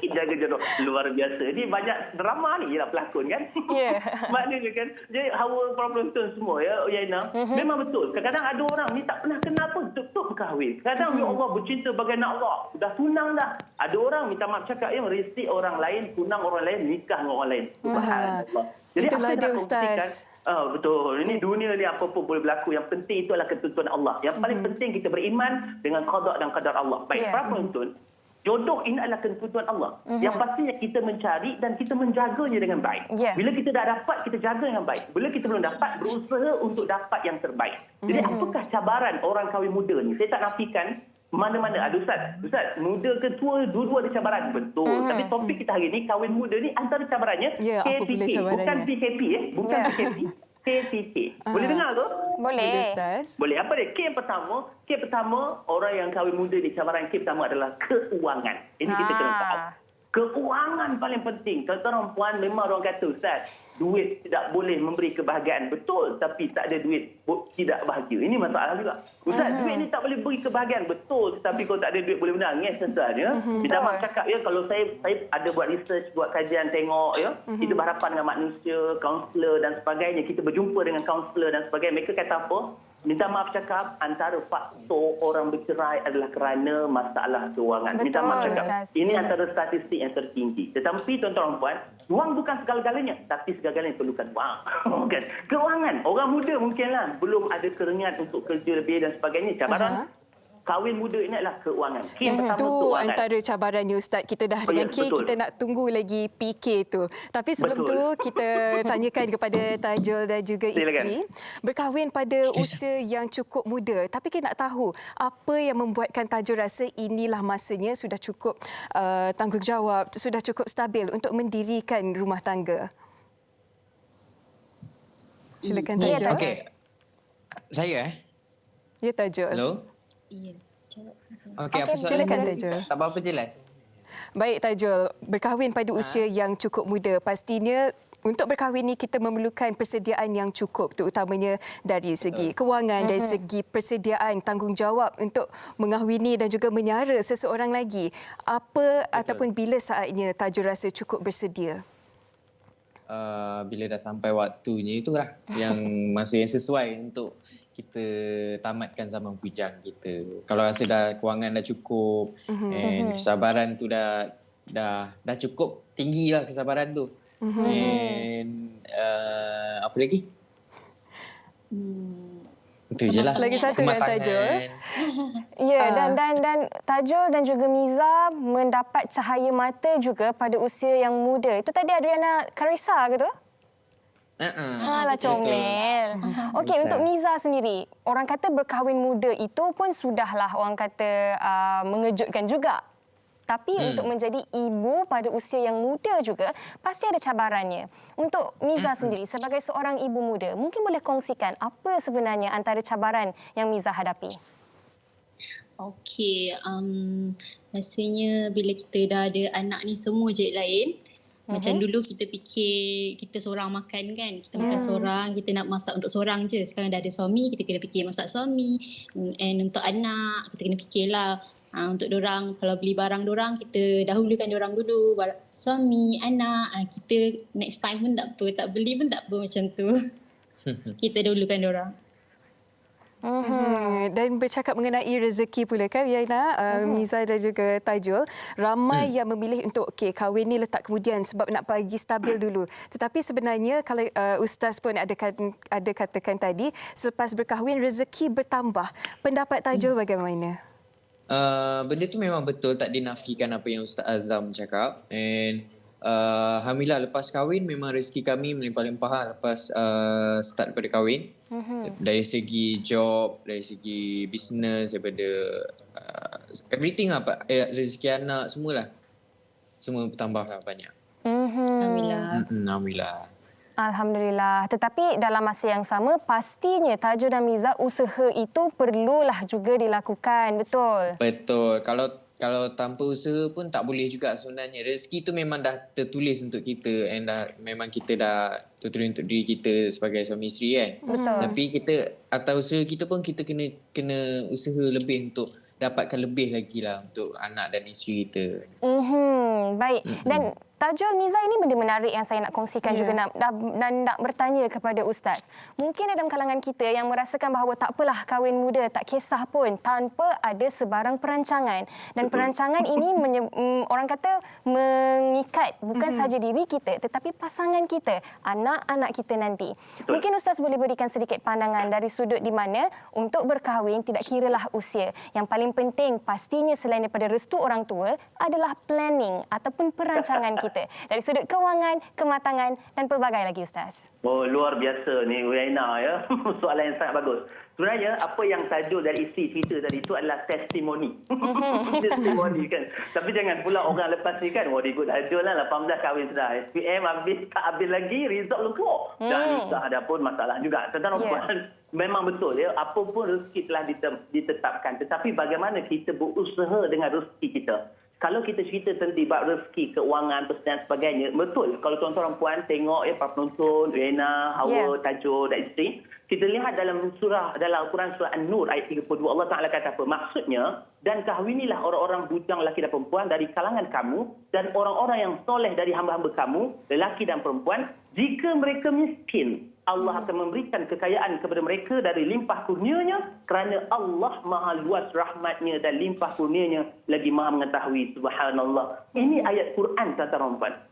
Jaga jodoh. Luar biasa. Ni banyak drama ni lah pelakon kan. Ya. Maknanya kan, jadi hawa para penonton semua ya, Yaina. Memang betul. Kadang-kadang ada orang ni tak pernah kenal pun tuk berkahwin. Kadang ya Allah bercinta bagai nak Allah. Dah tunang dah. Ada orang minta maaf cakap yang merisi orang lain, tunang orang lain, nikah dengan orang lain. Subhanallah. Jadi itulah apa dia nak Ustaz. Betul. Ini dunia ni apa pun boleh berlaku. Yang penting itu adalah ketentuan Allah. Yang paling penting kita beriman dengan qada dan qadar Allah. Baik, para penonton, jodoh ini adalah ketentuan Allah. Yang pastinya kita mencari dan kita menjaganya dengan baik. Bila kita dah dapat, kita jaga dengan baik. Bila kita belum dapat, berusaha untuk dapat yang terbaik. Jadi apakah cabaran orang kahwin muda ni? Saya tak nafikan mana-mana ada Ustaz, muda ke tua, dua-dua ada cabaran. Betul. Tapi topik kita hari ni, kahwin muda ni antara cabarannya KPK. Bukan PKP bukan PKP. KPK. Boleh dengar tu? Boleh. Boleh. Apa dia? K pertama, orang yang kahwin muda ni, cabaran K pertama adalah keuangan. Ini kita kena tahu. Keuangan paling penting. Tuan-tuan dan puan, memang orang kata, Ustaz, duit tidak boleh memberi kebahagiaan. Betul, tapi tak ada duit tidak bahagia. Ini masalah juga. Ustaz, duit ni tak boleh beri kebahagiaan. Betul, tapi kalau tak ada duit boleh menangis sebenarnya. Minta maaf cakap ya, kalau saya ada buat research, buat kajian, tengok ya, kita berhadapan dengan manusia, kaunselor dan sebagainya. Kita berjumpa dengan kaunselor dan sebagainya. Mereka kata apa? Minta maaf cakap, antara faktor orang bercerai adalah kerana masalah keuangan. Minta maaf cakap, ini antara statistik yang tertinggi. Tetapi tuan-tuan dan puan, wang bukan segala-galanya, tapi segala-galanya perlukan wang. Kan? Keuangan, orang muda mungkinlah belum ada keringat untuk kerja lebih dan sebagainya. Cabaran kahwin muda ini adalah keuangan. Yang pertama itu keuangan. Antara cabarannya Ustaz. Kita dah dengan K, kita nak tunggu lagi PK tu. Tapi sebelum tu kita tanyakan kepada Tajul dan juga isteri. Berkahwin pada usia yang cukup muda. Tapi kita nak tahu apa yang membuatkan Tajul rasa inilah masanya sudah cukup tanggungjawab, sudah cukup stabil untuk mendirikan rumah tangga. Silakan Tajul. Okey. Saya Ya Tajul. Hello. Ya. Okey, apa soalan? Silakan Tajul. Tak apa-apa, jelas. Baik Tajul, berkahwin pada usia yang cukup muda. Pastinya untuk berkahwin ni kita memerlukan persediaan yang cukup, terutamanya dari segi kewangan, dari segi persediaan tanggungjawab untuk mengahwini dan juga menyara seseorang lagi. Apa ataupun bila saatnya Tajul rasa cukup bersedia? Bila dah sampai waktunya itulah yang masa yang sesuai untuk kita tamatkan zaman bujang kita. Kalau rasa dah kewangan dah cukup, and kesabaran tu dah cukup tinggi lah kesabaran tu. And apa lagi? Itu je lah. Lagi satu kan Tajul? Ya, dan Tajul dan juga Miza mendapat cahaya mata juga pada usia yang muda. Itu tadi Adriana Karissa ke tu? Alah comel. Okey, untuk Miza sendiri, orang kata berkahwin muda itu pun sudahlah orang kata mengejutkan juga. Tapi untuk menjadi ibu pada usia yang muda juga pasti ada cabarannya. Untuk Miza sendiri sebagai seorang ibu muda, mungkin boleh kongsikan apa sebenarnya antara cabaran yang Miza hadapi? Okey, rasanya bila kita dah ada anak ni semua je lain. Macam dulu kita fikir kita seorang makan kan. Kita makan seorang, kita nak masak untuk seorang je. Sekarang dah ada suami, kita kena fikir masak suami. And untuk anak, kita kena fikirlah. Untuk dorang, kalau beli barang dorang, kita dahulukan dorang dulu. Suami, anak, kita next time pun tak apa. Tak beli pun tak apa macam tu. Kita dahulukan dorang. Dan bercakap mengenai rezeki pula kan Yaina, Miza dan juga Tajul, ramai yang memilih untuk kahwin ni letak kemudian sebab nak bagi stabil dulu. Tetapi sebenarnya kalau Ustaz pun ada katakan tadi, selepas berkahwin rezeki bertambah. Pendapat Tajul bagaimana? Benda tu memang betul, tak dinafikan apa yang Ustaz Azam cakap. And alhamdulillah lepas kahwin memang rezeki kami melimpah-limpah lepas start daripada kahwin. Dari segi job, dari segi bisnes, daripada everything lah, rezeki anak, semualah. Semua bertambah lah banyak. Alhamdulillah. Alhamdulillah. Alhamdulillah. Tetapi dalam masa yang sama, pastinya Tajul dan Miza, usaha itu perlulah juga dilakukan. Betul? Betul. Kalau tanpa usaha pun tak boleh juga sebenarnya. Rezeki tu memang dah tertulis untuk kita, and memang kita dah tertulis untuk diri kita sebagai suami isteri kan. Betul. Tapi kita atas usaha kita pun kita kena usaha lebih untuk dapatkan lebih lagi lah untuk anak dan isteri kita. Baik. Dan Tajul, Miza, ini benda menarik yang saya nak kongsikan juga dan nak bertanya kepada Ustaz. Mungkin ada dalam kalangan kita yang merasakan bahawa tak apalah kahwin muda, tak kisah pun tanpa ada sebarang perancangan. Dan perancangan ini orang kata mengikat bukan sahaja diri kita tetapi pasangan kita, anak-anak kita nanti. Mungkin Ustaz boleh berikan sedikit pandangan dari sudut di mana untuk berkahwin tidak kiralah usia. Yang paling penting pastinya selain daripada restu orang tua adalah planning ataupun perancangan kita. Dari sudut kewangan, kematangan dan pelbagai lagi, Ustaz. Oh, luar biasa ni Uyaina ya. Soalan yang sangat bagus. Sebenarnya apa yang Tajul dari isi cerita tadi itu adalah testimoni. Testimoni kan. Tapi jangan pula orang lepas ni kan, dia ikut Tajul lah 18 kahwin sudah. SPM tak habis lagi, result belum keluar. Dan nikah ada pun masalah juga. Tuan-tuan, memang betul ya, apa pun rezeki telah ditetapkan. Tetapi bagaimana kita berusaha dengan rezeki kita. Kalau kita cerita tentang rezeki, keuangan, dan sebagainya, betul. Kalau tuan-tuan puan tengok para penonton, Uyaina, Hawa, Tajul dan isteri, kita lihat dalam Al-Quran surah An-Nur ayat 32, Allah Ta'ala kata apa? Maksudnya, dan kahwinilah orang-orang bujang lelaki dan perempuan dari kalangan kamu dan orang-orang yang soleh dari hamba-hamba kamu, lelaki dan perempuan, jika mereka miskin. Allah akan memberikan kekayaan kepada mereka dari limpah kurnianya kerana Allah maha luas rahmatnya dan limpah kurnianya lagi maha mengetahui. Subhanallah. Ini ayat Quran, tuan-tuan.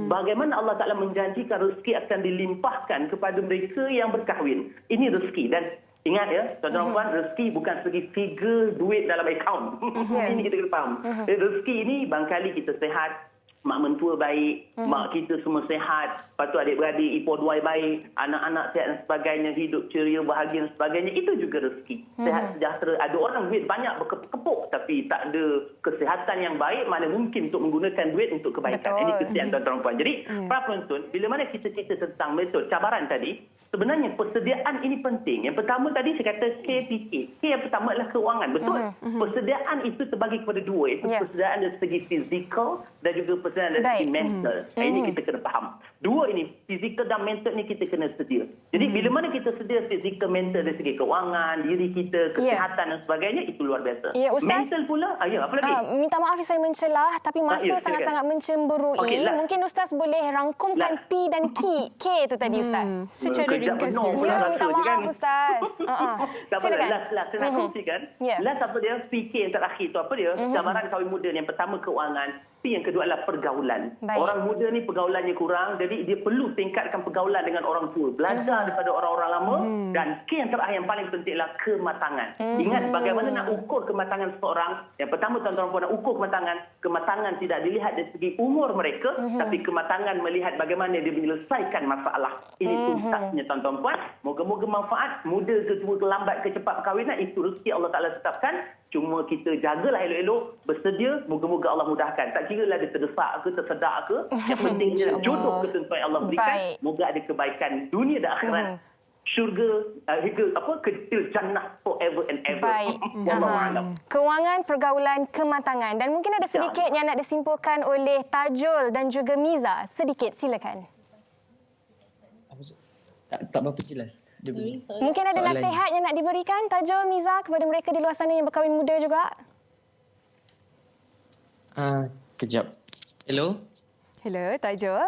Bagaimana Allah Ta'ala menjanjikan rezeki akan dilimpahkan kepada mereka yang berkahwin. Ini rezeki. Dan ingat ya, tuan-tuan, rezeki bukan segi figure duit dalam akaun. Ini kita kena faham. Rezeki ini barangkali kita sehat, mak mentua baik, mak kita semua sehat, lepas tu adik-beradik, ipar dua baik, anak-anak sehat dan sebagainya, hidup ceria, bahagia dan sebagainya, itu juga rezeki. Sehat sejahtera. Ada orang duit banyak berkepuk tapi tak ada kesihatan yang baik, mana mungkin untuk menggunakan duit untuk kebaikan. Ini kesian tuan-tuan puan. Jadi, para penonton, bila mana kita cerita tentang metod cabaran tadi, sebenarnya persediaan ini penting. Yang pertama tadi saya kata KPK. K yang pertama adalah keuangan. Betul? Persediaan itu terbagi kepada dua. Itu persediaan dari segi fizikal dan juga persediaan dari segi mental. Ini kita kena faham. Dua ini, fizikal dan mental ni kita kena sedia. Jadi bila mana kita sedia fizikal, mental dari segi keuangan, diri kita, kesihatan dan sebagainya, itu luar biasa. Ya, Ustaz, mental pula, apa lagi? Minta maaf saya mencelah, tapi masa sangat-sangat mencemburui. Mungkin Ustaz boleh rangkumkan P dan K tu tadi, Ustaz. Secara ringkas minta maaf, Ustaz. Tak apa, last saya nak kongsikan. Last apa dia? PK yang terakhir tu apa dia? Cabaran kahwin muda yang pertama keuangan, P yang kedua adalah pergaulan. Orang muda ni pergaulannya kurang, jadi dia perlu tingkatkan pergaulan dengan orang tua. Belajar daripada orang-orang lama. Dan K yang terakhir yang paling penting adalah kematangan. Ingat bagaimana nak ukur kematangan seseorang. Yang pertama tuan-tuan puan nak ukur kematangan. Kematangan tidak dilihat dari segi umur mereka, tapi kematangan melihat bagaimana dia menyelesaikan masalah. Ini tuntasnya tuan-tuan puan. Moga-moga manfaat. Muda ke tua ke lambat ke cepat perkahwinan, itu rezeki Allah Ta'ala tetapkan. Cuma kita jagalah elok-elok, bersedia, moga-moga Allah mudahkan. Tak kira lah dia terdesak ke, tersedak ke. Yang penting dia jodoh ketentuan yang Allah berikan. Moga ada kebaikan dunia dan akhirat. Syurga, kecil jannah forever and ever. Baik. Kewangan, pergaulan, kematangan. Dan mungkin ada sedikit yang nak disimpulkan oleh Tajul dan juga Miza. Sedikit, silakan. Tak berapa jelas. Mungkin ada nasihat yang nak diberikan, Tajul, Miza, kepada mereka di luar sana yang berkahwin muda juga? Kejap. Hello, Tajul.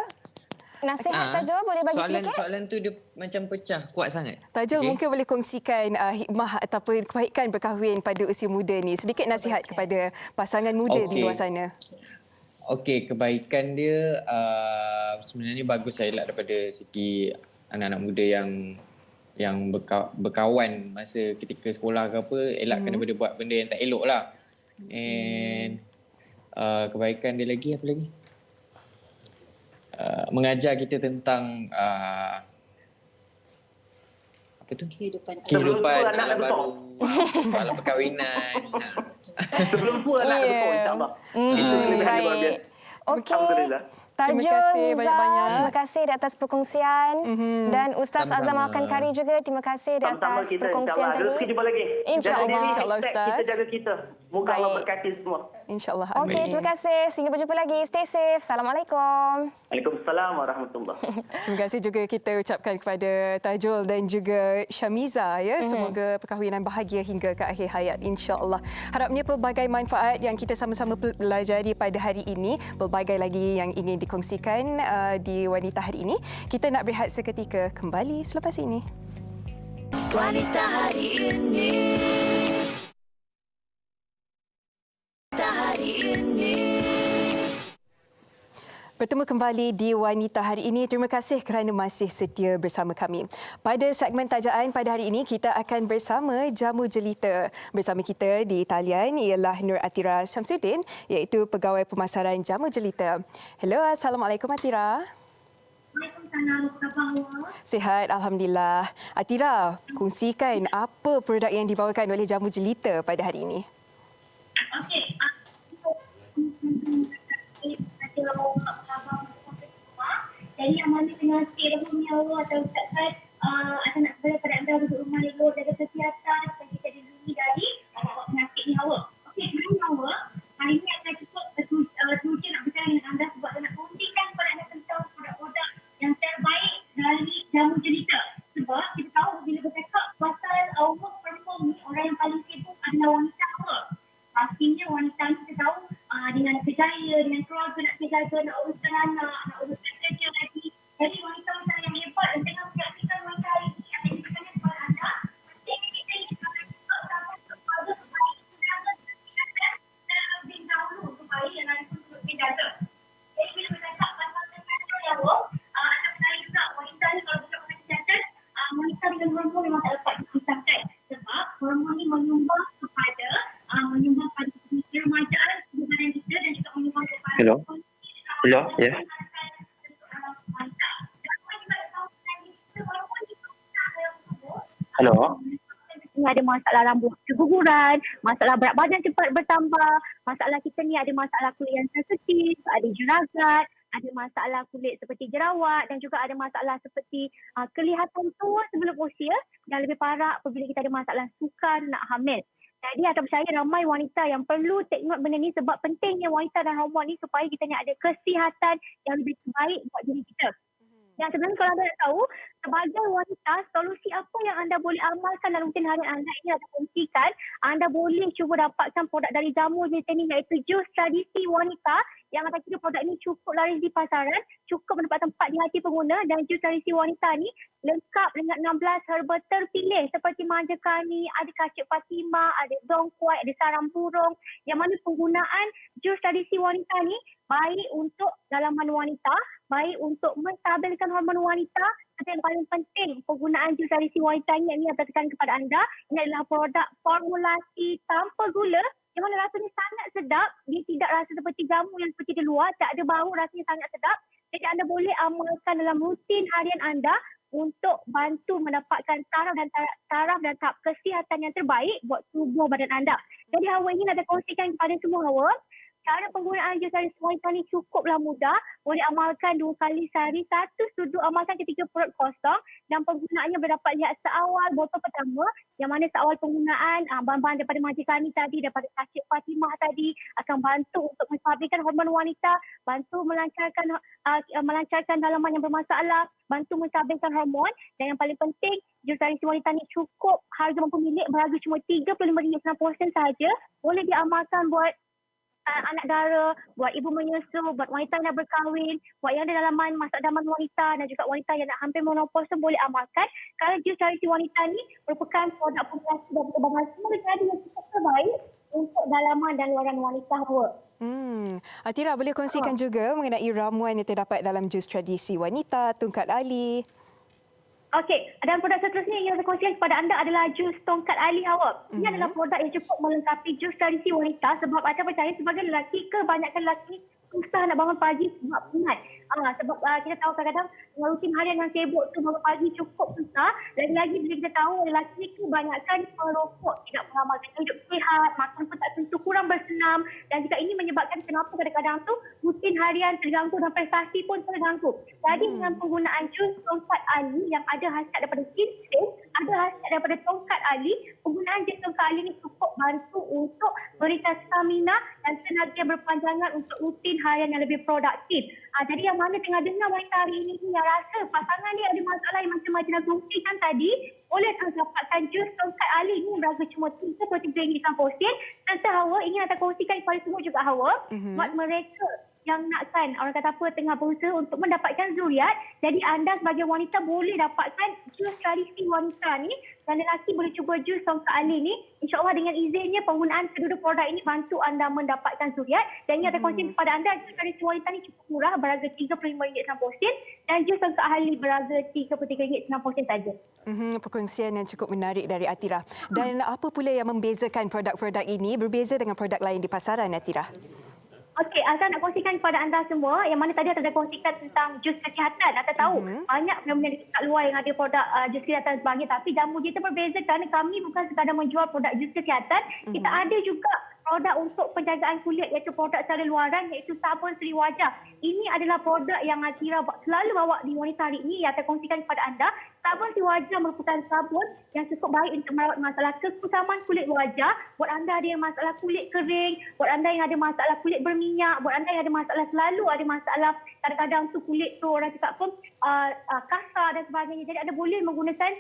Nasihat Tajul boleh bagi sedikit? Soalan tu dia macam pecah kuat sangat. Tajul mungkin boleh kongsikan hikmah ataupun kebaikan berkahwin pada usia muda ni. Sedikit nasihat kepada pasangan muda di luar sana. Okey, kebaikan dia sebenarnya bagus saya elak daripada segi anak-anak muda yang berkawan masa ketika sekolah ke apa, elakkan daripada buat benda yang tak elok lah. And kebaikan dia lagi, apa lagi? Mengajar kita tentang apa tu? Kehidupan anak baru, soalan perkahwinan. Sebelum tua anak betul, insyaAllah. Itu kelebihan luar biasa. Okey. Tajul, Terima kasih Nizam, banyak-banyak. terima kasih di atas perkongsian. Dan Ustaz Azam Sama-sama. Makan Kari juga, terima kasih di Sama-sama atas kita, perkongsian insyaAllah. tadi. Rezeki jumpa lagi. InsyaAllah. Jaga diri, InsyaAllah, kita, Ustaz. kita jaga kita. Moga Allah Baik. berkati semua. InsyaAllah. Okey, Amin. terima kasih. Sehingga berjumpa lagi. Stay safe. Assalamualaikum. Waalaikumsalam warahmatullahi. Terima kasih juga kita ucapkan kepada Tajul dan juga Syamiza ya. Semoga perkahwinan bahagia hingga ke akhir hayat insya-Allah. Harapnya pelbagai manfaat yang kita sama-sama pelajari pada hari ini, pelbagai lagi yang ingin dikongsikan di Wanita hari ini. Kita nak berehat seketika, kembali selepas ini. Wanita hari ini. Wanita hari ini. Bertemu kembali di Wanita hari ini. Terima kasih kerana masih setia bersama kami. Pada segmen tajaan pada hari ini, kita akan bersama jamu jelita. Bersama kita di talian ialah Nur Atira Syamsuddin, iaitu Pegawai Pemasaran Jamu Jelita. Hello, Assalamualaikum Atira. Waalaikumsalam, apa khabar? Sihat, Alhamdulillah. Atira, kongsikan apa produk yang dibawakan oleh Jamu Jelita pada hari ini? Okey, jadi yang mana dengan serumnya atau ucapkan ada nak beri pada anda duduk rumah ni jaga kesihatan dan kita dilindungi dari penyakit ni awak. Okey, ini awak hari ini akan cukup tujuh nak bercakap dengan anda sebab nak kongsikan kepada anda tentang produk-produk yang terbaik dari Jamu Jelita. Sebab kita tahu bila bercakap pasal awak perempuan ni, orang yang paling sibuk adalah wanita awak. Pastinya wanita ni kita tahu dengan kerjaya, dengan keluarga nak jaga, nak uruskan anak, nak uruskan kerja lagi. Jadi wanita-wanita yang hebat dan tengah menyaksikan wanita hari ini yang saya bertanya kepada anda, penting kita ini akan juga sama kepada kebaik undangan kesihatan terlebih dahulu kebaik yang ada pun lebih jaga. Jadi bila bercakap pasal kesihatan ya Allah, anda menarik juga wanita ni kalau bercakap pasal kesihatan, wanita dengan hormon memang tak dapat dipisahkan. Sebab hormon ni menyumbang pada keremajaan tubuh badan kita dan juga menyumbang kepada Hello, ya. Hello. Ada masalah rambut keguguran, masalah berat badan cepat bertambah, masalah kita ni ada masalah kulit yang sensitif, ada jerawat, ada masalah kulit seperti jerawat dan juga ada masalah seperti kelihatan tua sebelum usia dan lebih parah apabila kita ada masalah sukar nak hamil. Jadi atau saya ramai wanita yang perlu take note benda ni sebab pentingnya wanita dan hormon ni supaya kita ni ada kesihatan yang lebih baik buat diri kita. Yang sebenarnya kalau anda nak tahu, sebagai wanita, solusi apa yang anda boleh amalkan dalam rutin harian anda ini ada kongsikan. Anda boleh cuba dapatkan produk dari Jamu Jelita ni iaitu jus tradisi wanita yang kata kira produk ini cukup laris di pasaran, cukup mendapat tempat di hati pengguna dan jus tradisi wanita ni lengkap dengan 16 herba terpilih seperti manja kani, ada kacip Fatimah, ada dong kuat, ada sarang burung yang mana penggunaan jus tradisi wanita ni baik untuk dalaman wanita, baik untuk menstabilkan hormon wanita, dan yang paling penting penggunaan jus tradisi wanita ini yang tekan kepada anda, ini adalah produk formulasi tanpa gula yang mana rasanya sangat sedap, dia tidak rasa seperti jamu yang seperti di luar, tak ada bau, rasanya sangat sedap. Jadi anda boleh amalkan dalam rutin harian anda untuk bantu mendapatkan taraf dan tahap kesihatan yang terbaik buat tubuh badan anda. Jadi Hawa ingin ada kongsikan kepada semua Hawa, cara penggunaan jus tradisi wanita ni cukuplah mudah. Boleh amalkan 2 kali sehari. 1 sudut amalkan ketika perut kosong dan penggunaannya berdapat lihat seawal botol pertama yang mana seawal penggunaan bahan-bahan daripada Majid Kami tadi, daripada Kacip Fatimah tadi akan bantu untuk menstabilkan hormon wanita, bantu melancarkan dalaman yang bermasalah, bantu menstabilkan hormon dan yang paling penting jus tradisi wanita ni cukup harga mampu milik berharga cuma RM35.90 sahaja. Boleh diamalkan buat anak dara, buat ibu menyusu, buat wanita yang dah berkahwin, buat yang ada dalaman masa idaman wanita dan juga wanita yang nak hampir menopause pun boleh amalkan. Kerana jus tradisi wanita ni merupakan produk formulasi dan berbahan semua jadi yang cukup terbaik untuk dalaman dan luaran wanita Hawa. Atira boleh kongsikan juga mengenai ramuan yang terdapat dalam jus tradisi wanita, tongkat ali. Okey, dan produk seterusnya yang saya kongsikan kepada anda adalah jus tongkat ali Hawa. Ini adalah produk yang cukup melengkapi jus tradisi wanita sebab anda percaya sebagai lelaki, kebanyakan lelaki susah nak bangun pagi sebab penat. Sebab kita tahu kadang-kadang rutin harian yang sibuk tu bangun pagi cukup susah. Lagi-lagi bila kita tahu lelaki ni kebanyakan merokok, tidak mengamalkan hidup sihat, makan pun tak tentu, kurang bersenam, dan jika ini menyebabkan kenapa kadang-kadang tu rutin harian terganggu dan prestasi pun terganggu. Jadi dengan penggunaan jus tongkat ali yang ada khasiat daripada ginseng, ada khasiat daripada tongkat ali, penggunaan jus tongkat ali ni cukup bantu untuk berikan stamina dan tenaga yang berpanjangan untuk rutin harian yang lebih produktif. Jadi yang mana tengah dengar wanita hari ini yang rasa pasangan dia ada masalah yang macam-macam dah kongsikan tadi, boleh dapatkan jus tongkat ali ni berharga cuma RM33.90. Tante Hawa ingin anda kongsikan kepada semua juga Hawa, buat mereka yang nakkan, orang kata apa, tengah berusaha untuk mendapatkan zuriat. Jadi anda sebagai wanita boleh dapatkan jus tradisi wanita ni, dan lelaki boleh cuba jus tongkat ali ni. InsyaAllah dengan izinnya penggunaan kedua produk ini bantu anda mendapatkan zuriat. Dan ini ada kongsi kepada anda, jus tradisi wanita ni cukup murah, berharga RM35.90, dan jus tongkat ali berharga RM33.90 saja. Perkongsian yang cukup menarik dari Atira. Dan apa pula yang membezakan produk-produk ini berbeza dengan produk lain di pasaran, Atira? Okey, Azhar nak kongsikan kepada anda semua yang mana tadi Azhar dah kongsikan tentang jus kesihatan. Anda tahu banyak benda-benda dekat luar yang ada produk jus kesihatan dan sebagainya, tapi jamu kita berbeza kerana kami bukan sekadar menjual produk jus kesihatan, kita ada juga produk untuk penjagaan kulit, iaitu produk secara luaran, iaitu sabun seri wajah. Ini adalah produk yang Atira selalu bawa di wanita hari ini yang saya kongsikan kepada anda. Sabun seri wajah merupakan sabun yang cukup baik untuk merawat masalah kekusaman kulit wajah. Buat anda ada yang masalah kulit kering, buat anda yang ada masalah kulit berminyak, buat anda yang ada masalah selalu ada masalah kadang-kadang tu kulit tu orang cakap pun kasar dan sebagainya. Jadi anda boleh menggunakan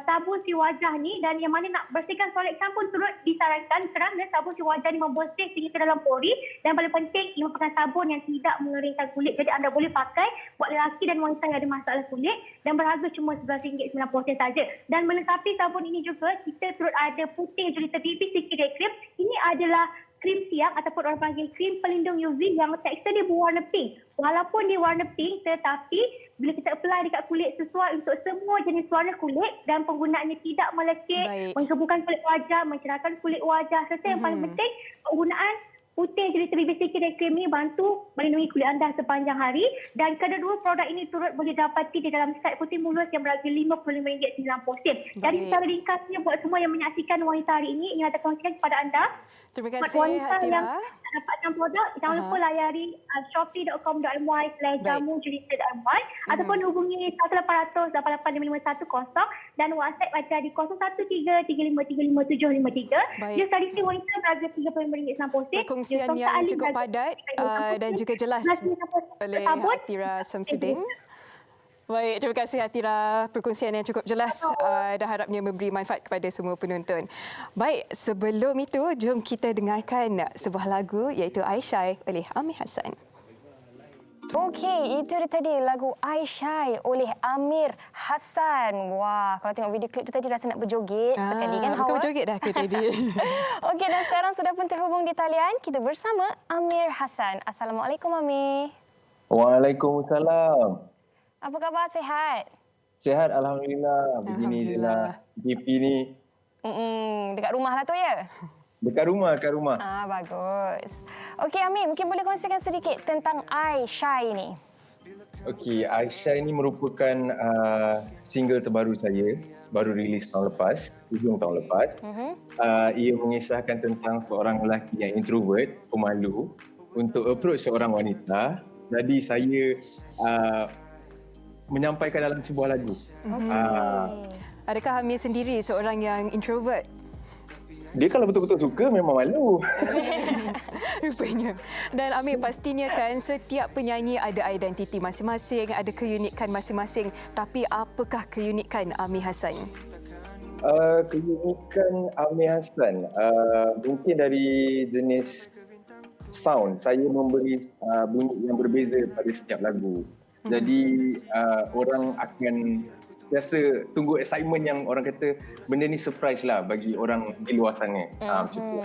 sabun seri wajah ni, dan yang mana nak bersihkan solek pun turut disarankan kerana sabun seri wajah ni membersih sehingga ke dalam pori, dan paling penting ia merupakan sabun yang tidak mengeringkan kulit. Jadi anda boleh pakai buat lelaki dan wanita yang ada masalah kulit, dan berharga cuma RM11.90 saja. Dan melengkapi sabun ini juga kita turut ada putih jelita BB Sticky Day Cream. Ini adalah krim siang ataupun orang panggil krim pelindung UV yang tekstur dia berwarna pink. Walaupun dia warna pink, tetapi bila kita apply dekat kulit sesuai untuk semua jenis warna kulit, dan penggunaannya tidak melekit, menggeburkan kulit wajah, mencerahkan kulit wajah, serta yang paling penting penggunaan putih jelita BB Sticky Day Cream ni bantu melindungi kulit anda sepanjang hari. Dan kedua-dua produk ini turut boleh dapati di dalam set putih mulus yang berharga RM55.90. Jadi secara ringkasnya buat semua yang menyaksikan wanita hari ini, ingin saya kongsikan kepada anda. Terima kasih, buat wanita Atira. yang dapatkan produk, jangan lupa layari shopee.com.my/jamujelita.my ataupun hubungi 1800 885510 dan WhatsApp ada di 0133535753. Jus tradisi wanita berharga RM35.90. Perkongsian yang cukup padat dan juga jelas oleh Atira Samsudin. Baik, terima kasih Atira. Perkongsian yang cukup jelas dan harapnya memberi manfaat kepada semua penonton. Baik, sebelum itu jom kita dengarkan sebuah lagu iaitu Aisyah oleh Amir Hassan. Okey, itu dia tadi lagu Aisyah oleh Amir Hassan. Wah, kalau tengok video klip tu tadi rasa nak berjoget sekali kan Hawa? Bukan berjoget dah ke tadi. Okey, dan sekarang sudah pun terhubung di talian kita bersama Amir Hassan. Assalamualaikum Amir. Waalaikumsalam. Apa khabar, sihat? Sihat, Alhamdulillah. Begini je lah. GP ni. Dekat rumah lah tu ya? Dekat rumah. Bagus. Okey Amir, mungkin boleh kongsikan sedikit tentang Aisyah ini. Okey, Aisyah ini merupakan single terbaru saya. Baru rilis tahun lepas, hujung tahun lepas. Ia mengisahkan tentang seorang lelaki yang introvert, pemalu, untuk approach seorang wanita. Jadi saya menyampaikan dalam sebuah lagu. Adakah Amir sendiri seorang yang introvert? Dia kalau betul-betul suka memang malu. Rupanya. Dan Amir, pastinya kan setiap penyanyi ada identiti masing-masing, ada keunikan masing-masing. Tapi apakah keunikan Amir Hassan? Keunikan Amir Hassan mungkin dari jenis sound. Saya memberi bunyi yang berbeza pada setiap lagu. Jadi orang akan biasa tunggu excitement yang orang kata benda ni surprise lah bagi orang di luar sana. Macam tu.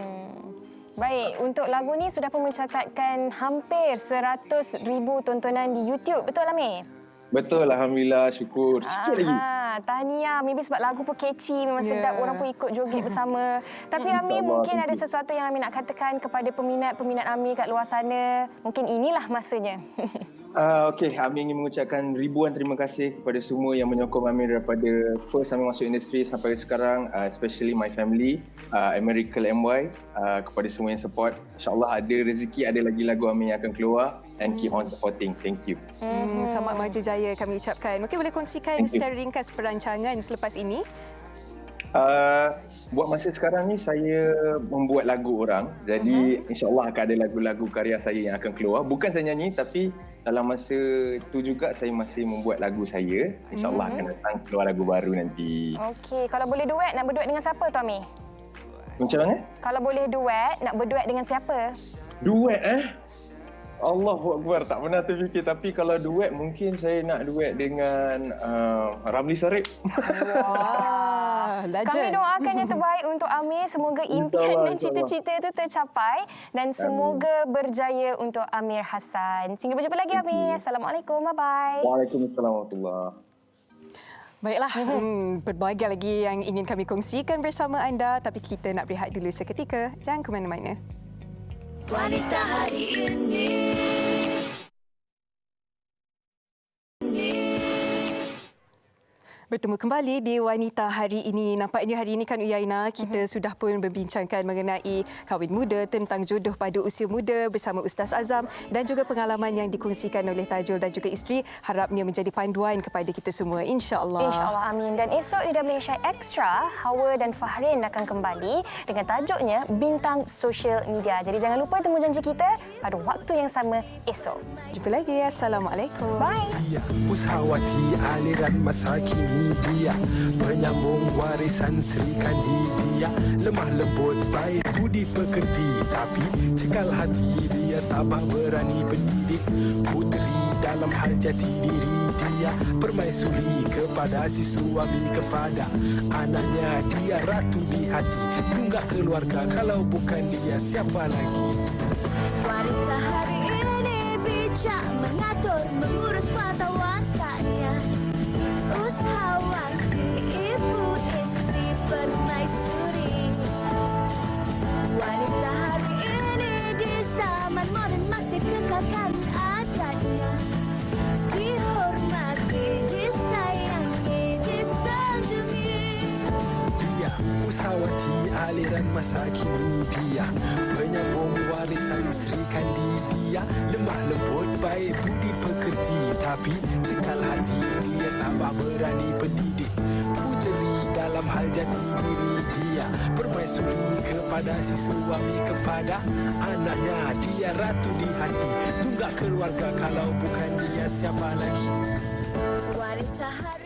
Baik, untuk lagu ni sudah pun mencatatkan hampir 100,000 tontonan di YouTube. Betul Amir? Betul, Alhamdulillah. Syukur. Sikit lagi. tahniah. Maybe sebab lagu pun catchy, memang sedap, orang pun ikut joget bersama. Tapi Amir, mungkin ada sesuatu yang Amir nak katakan kepada peminat-peminat Amir kat luar sana. Mungkin inilah masanya. Okey, Amir ingin mengucapkan ribuan terima kasih kepada semua yang menyokong Amir daripada first Amir masuk industri sampai sekarang, especially my family, Miracle MY, kepada semua yang support. InsyaAllah ada rezeki, ada lagi lagu Amir yang akan keluar, and keep on supporting. Thank you. Selamat maju jaya kami ucapkan. Mungkin boleh kongsikan secara ringkas perancangan selepas ini? Buat masa sekarang ni saya membuat lagu orang. Jadi insyaAllah akan ada lagu-lagu karya saya yang akan keluar. Bukan saya nyanyi, tapi dalam masa tu juga saya masih membuat lagu saya. InsyaAllah akan datang keluar lagu baru nanti. Okey, kalau boleh duet, nak berduet dengan siapa tu Amir? Macam mana? Kalau boleh duet, nak berduet dengan siapa? Duet Allahu Akbar, tak pernah terfikir. Tapi kalau duet, mungkin saya nak duet dengan Ramli Sarip. Wah, kami doakan yang terbaik untuk Amir. Semoga impian dan cita-cita itu tercapai. Dan semoga berjaya untuk Amir Hassan. Sehingga berjumpa lagi Amir. Assalamualaikum, bye-bye. Waalaikumsalam warahmatullahi. Baiklah, berbagai lagi yang ingin kami kongsikan bersama anda. Tapi kita nak berehat dulu seketika. Jangan ke mana-mana. Wanita hari ini. Bertemu kembali di Wanita Hari Ini. Nampaknya hari ini kan Uyaina, kita sudah pun berbincangkan mengenai kahwin muda, tentang jodoh pada usia muda bersama Ustaz Azam dan juga pengalaman yang dikongsikan oleh Tajul dan juga isteri. Harapnya menjadi panduan kepada kita semua, insya-Allah. InsyaAllah, amin. Dan esok di WH Extra, Hawa dan Fahrin akan kembali dengan tajuknya Bintang Sosial Media. Jadi jangan lupa temu janji kita pada waktu yang sama esok. Jumpa lagi. Assalamualaikum. Bye. Usahawati aliran masa kini dia, penyambung warisan Sri Kandi dia, lemah lembut baik budi pekerti, tapi cekal hati dia tabah berani pendidik. Puteri dalam hal jati diri dia, permaisuri kepada si suami, kepada anaknya dia ratu di hati. Tunggak keluarga, kalau bukan dia siapa lagi? Wanita hari ini bijak mengatur, mengurus mata watanya. Usahawati, ibu istri, permaisuri. Wanita hari ini di zaman moden masih kekalkan adatnya. Dihormati, disayangi, disanjungi. Dia usahawati aliran masa kini dia, penyambung warisan Sri Kandi dia, lemah lembut baik budi pekerti, tapi cekal hati dia tambah berani pendidik. Puteri dalam hal jati diri dia, permaisuri kepada si suami, kepada anaknya dia ratu di hati. Tunggak keluarga, kalau bukan dia siapa lagi? Wanita hari